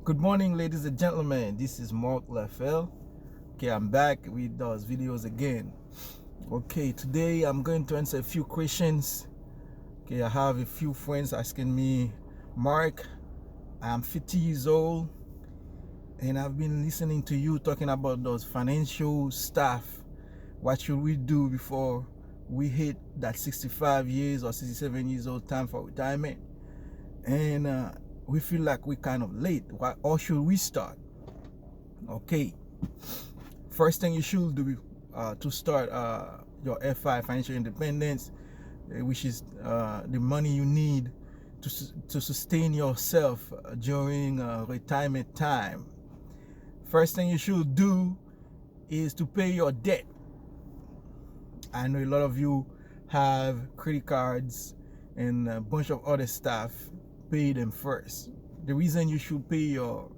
Good morning, ladies and gentlemen. This is Mark Lafell. Okay, I'm back with those videos again. Okay, today I'm going to answer a few questions. Okay, I have a few friends asking me, Mark, I'm 50 years old and I've been listening to you talking about those financial stuff. What should we do before we hit that 65 years or 67 years old time for retirement? And we feel like we're kind of late. Or should we start? Okay, first thing you should do to start your FI, financial independence, which is the money you need to sustain yourself during retirement time. First thing you should do is to pay your debt. I know a lot of you have credit cards and a bunch of other stuff. Pay them first. The reason you should pay your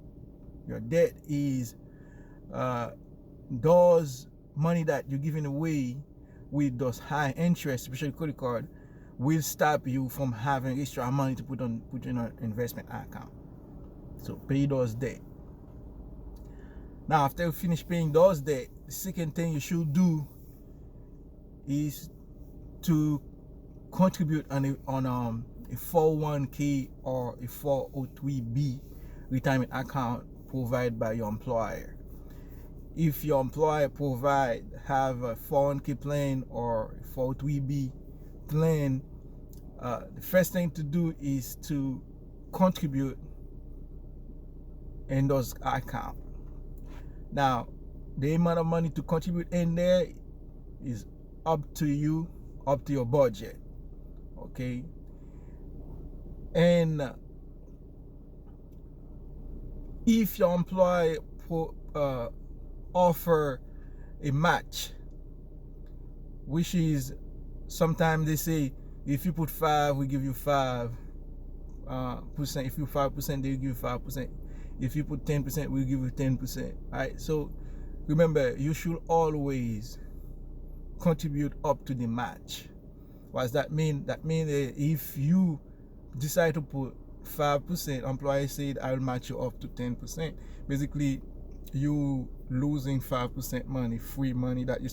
debt is those money that you're giving away with those high interest, especially credit card, will stop you from having extra money to put in an investment account. So pay those debt. Now, after you finish paying those debt, the second thing you should do is to contribute on a 401k or a 403b retirement account provided by your employer. If your employer have a 401k plan or a 403b plan, the first thing to do is to contribute in those accounts. Now, the amount of money to contribute in there is up to you, up to your budget. Okay, and if your employer offer a match, which is sometimes they say if you put 5, we give you 5%. If you 5%, they give you 5%. If you put 10%, we give you 10%. Right? So remember, you should always contribute up to the match. What does that mean? That means if you decide to put 5%, employer said I'll match you up to 10%. Basically, you losing 5% money, free money that you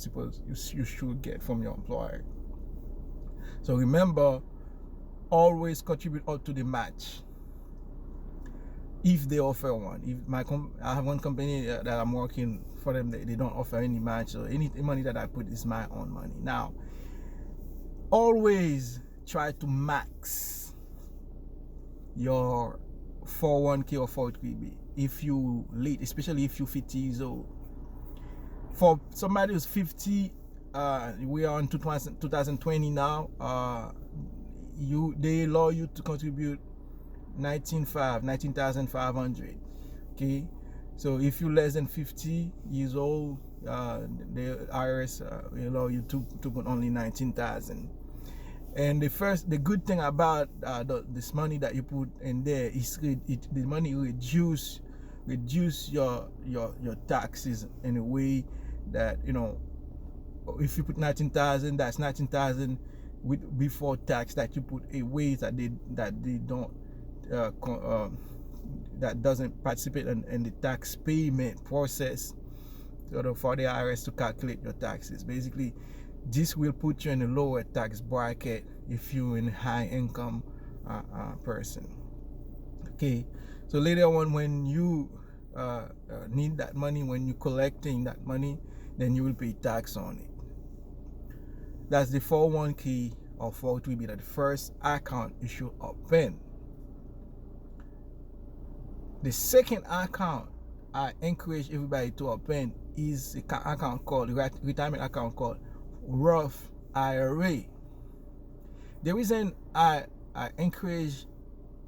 should get from your employer. So remember, always contribute up to the match if they offer one. If I have one company that I'm working for them, they don't offer any match, so any money that I put is my own money. Now, always try to max your 401k or 403b if you late, especially if you're 50 years old. For somebody who's 50, we are in 2020 now. They allow you to contribute 19,500. Okay, so if you're less than 50 years old, the IRS will allow you to put only 19,000. And the good thing about this money that you put in there is the money reduce your taxes in a way that, you know, if you put 19,000, that's 19,000 before tax that you put away that they don't that doesn't participate in the tax payment process for the IRS to calculate your taxes. Basically, this will put you in a lower tax bracket if you're in a high income person. Okay, so later on when you need that money, when you're collecting that money, then you will pay tax on it. That's the 401k or 403b, that the first account you should open. The second account I encourage everybody to open is a account called retirement account called Roth IRA. The reason I encourage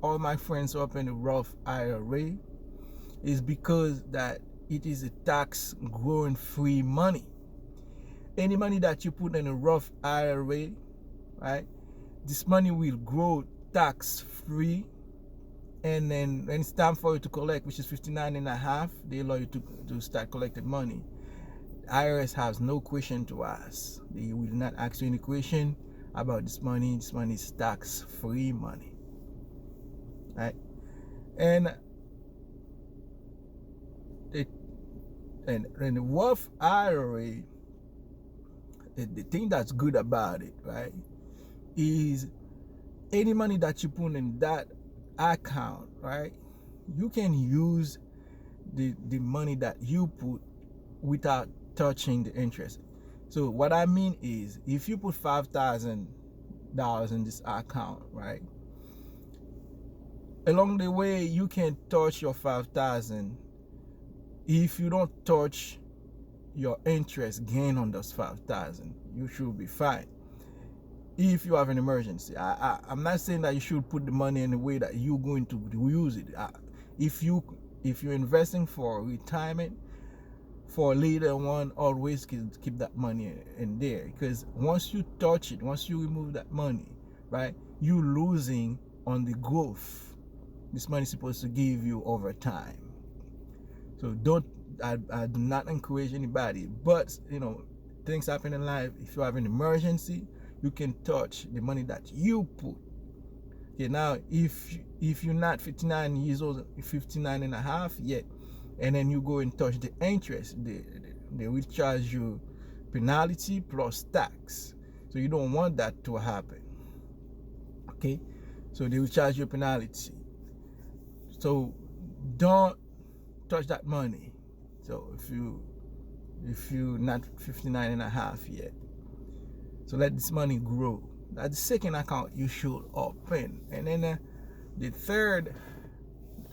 all my friends to open the Roth IRA is because that it is a tax growing free money. Any money that you put in a Roth IRA, right, this money will grow tax free, and then when it's time for you to collect, which is 59.5, they allow you to start collecting money. IRS has no question to ask. They will not ask you any question about this money. This money is tax free money, right? And and the Roth IRA, the thing that's good about it, right, is any money that you put in that account, right, you can use the money that you put without touching the interest. So what I mean is, if you put $5,000 in this account, right, along the way you can touch your 5,000 if you don't touch your interest gain on those 5,000. You should be fine if you have an emergency. I'm not saying that you should put the money in the way that you're going to use it. If you're investing for retirement, for later on, always keep that money in there, because once you touch it, once you remove that money, right, you're losing on the growth this money is supposed to give you over time. So I do not encourage anybody, but things happen in life. If you have an emergency, you can touch the money that you put. Okay, now if you're not 59 years old, 59 and a half yet, and then you go and touch the interest, they will charge you penalty plus tax. So you don't want that to happen. Okay, so they will charge you a penalty. So don't touch that money. So if you're not 59 and a half yet, so let this money grow. That's the second account you should open. And then the third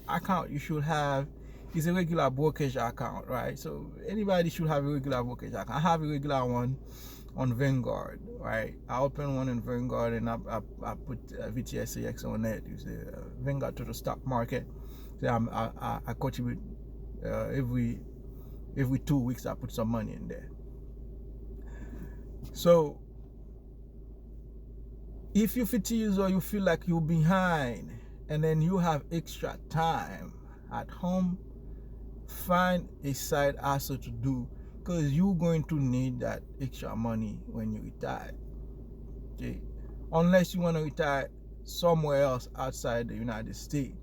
account you should have is a regular brokerage account, right? So anybody should have a regular brokerage account. I have a regular one on Vanguard, right? I open one in Vanguard, and I put VTSAX on it. It's the Vanguard to the stock market. So I contribute every 2 weeks. I put some money in there. So if you're 50 years old, you feel like you're behind, and then you have extra time at home, find a side hustle to do, because you're going to need that extra money when you retire. Okay, unless you want to retire somewhere else outside the United States,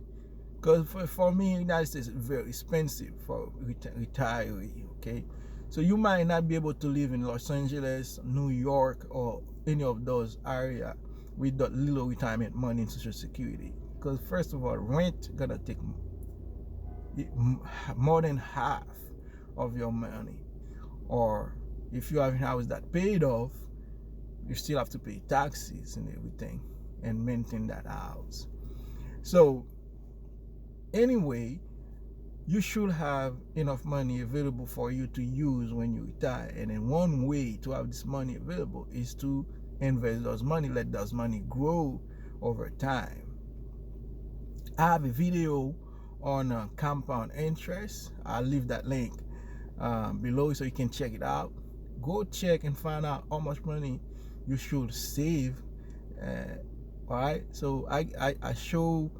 because for me, United States is very expensive for retiree. Okay, so you might not be able to live in Los Angeles, New York, or any of those areas with that little retirement money and Social Security, because first of all, rent gonna take more than half of your money. Or if you have a house that paid off, you still have to pay taxes and everything and maintain that house. So anyway, you should have enough money available for you to use when you retire. And then one way to have this money available is to invest those money, let those money grow over time. I have a video on compound interest. I'll leave that link below so you can check it out. Go check and find out how much money you should save. All right, so I show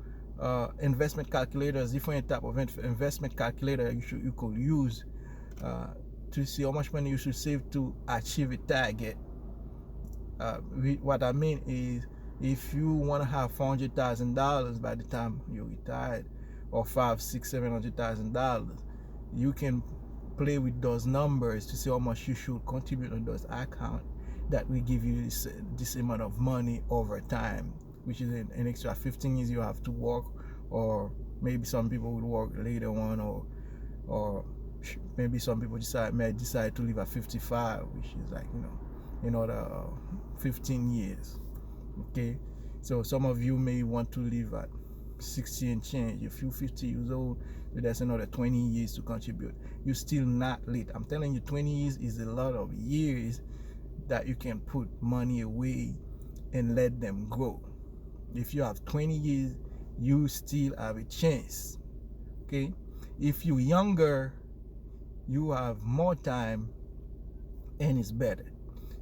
investment calculators, different type of investment calculator you could use to see how much money you should save to achieve a target. What I mean is, if you want to have $400,000 by the time you're retired, or $500,000-$700,000, you can play with those numbers to see how much you should contribute on those accounts that will give you this amount of money over time, which is an extra 15 years you have to work, or maybe some people will work later on, or maybe some people may decide to live at 55, which is like another 15 years. Okay, so some of you may want to live at 60 and change. If you're 50 years old, that's another 20 years to contribute. You're still not late. I'm telling you, 20 years is a lot of years that you can put money away and let them grow. If you have 20 years, you still have a chance. Okay, if you're younger, you have more time and it's better.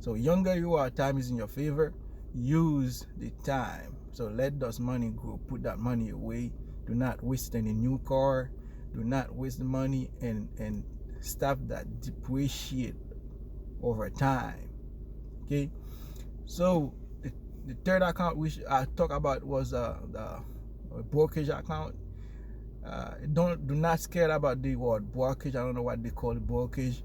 So younger you are, time is in your favor. Use the time. So let those money grow. Put that money away. Do not waste any new car. Do not waste the money, and stuff that depreciate over time. Okay, so the third account which I talked about was the brokerage account. Do not scared about the word brokerage. I don't know what they call it, brokerage.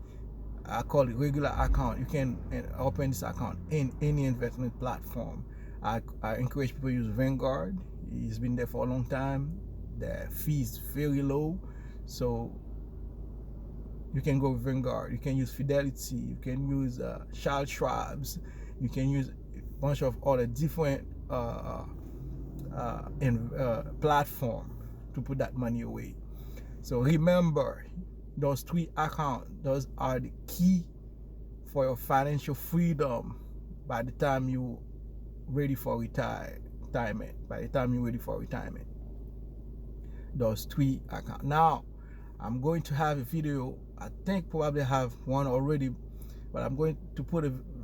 I call it regular account. You can open this account in any investment platform. I encourage people to use Vanguard. It's been there for a long time. The fee is very low, so you can go with Vanguard. You can use Fidelity. You can use Charles Schwab's. You can use a bunch of other different platform to put that money away. So remember, those 3 accounts, those are the key for your financial freedom by the time you ready for retirement. By the time you're ready for retirement, those 3 accounts. Now, I'm going to have a video. I think probably have one already, but I'm going to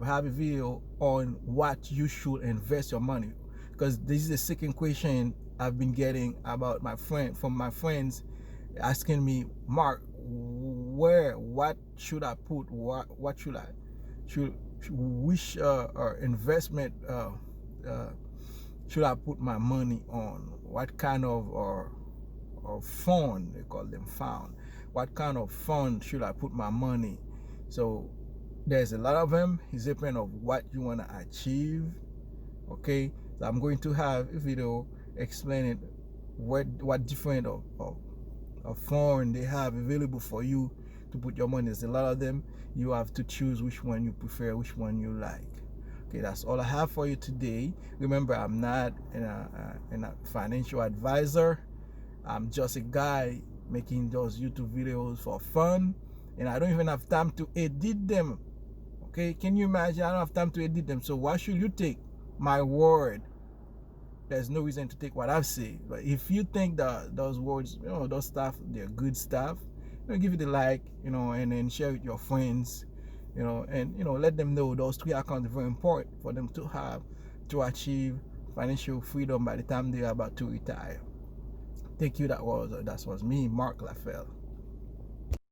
have a video on what you should invest your money, because this is the second question I've been getting about from my friends asking me, Mark, what should I put? What should I which investment should I put my money on? What kind of fund, they call them fund? What kind of fund should I put my money? So there's a lot of them. It's depending on what you want to achieve. Okay, so I'm going to have a video explaining what different of fund they have available for you to put your money. There's a lot of them. You have to choose which one you prefer, which one you like. Okay, that's all I have for you today. Remember, I'm not a financial advisor. I'm just a guy making those YouTube videos for fun, and I don't even have time to edit them. Okay, can you imagine? I don't have time to edit them. So why should you take my word? There's no reason to take what I've said. But if you think that those words, those stuff, they're good stuff, give it a like, and then share it with your friends, and let them know those 3 accounts are very important for them to have to achieve financial freedom by the time they are about to retire. Thank you. That was me, Mark LaFell.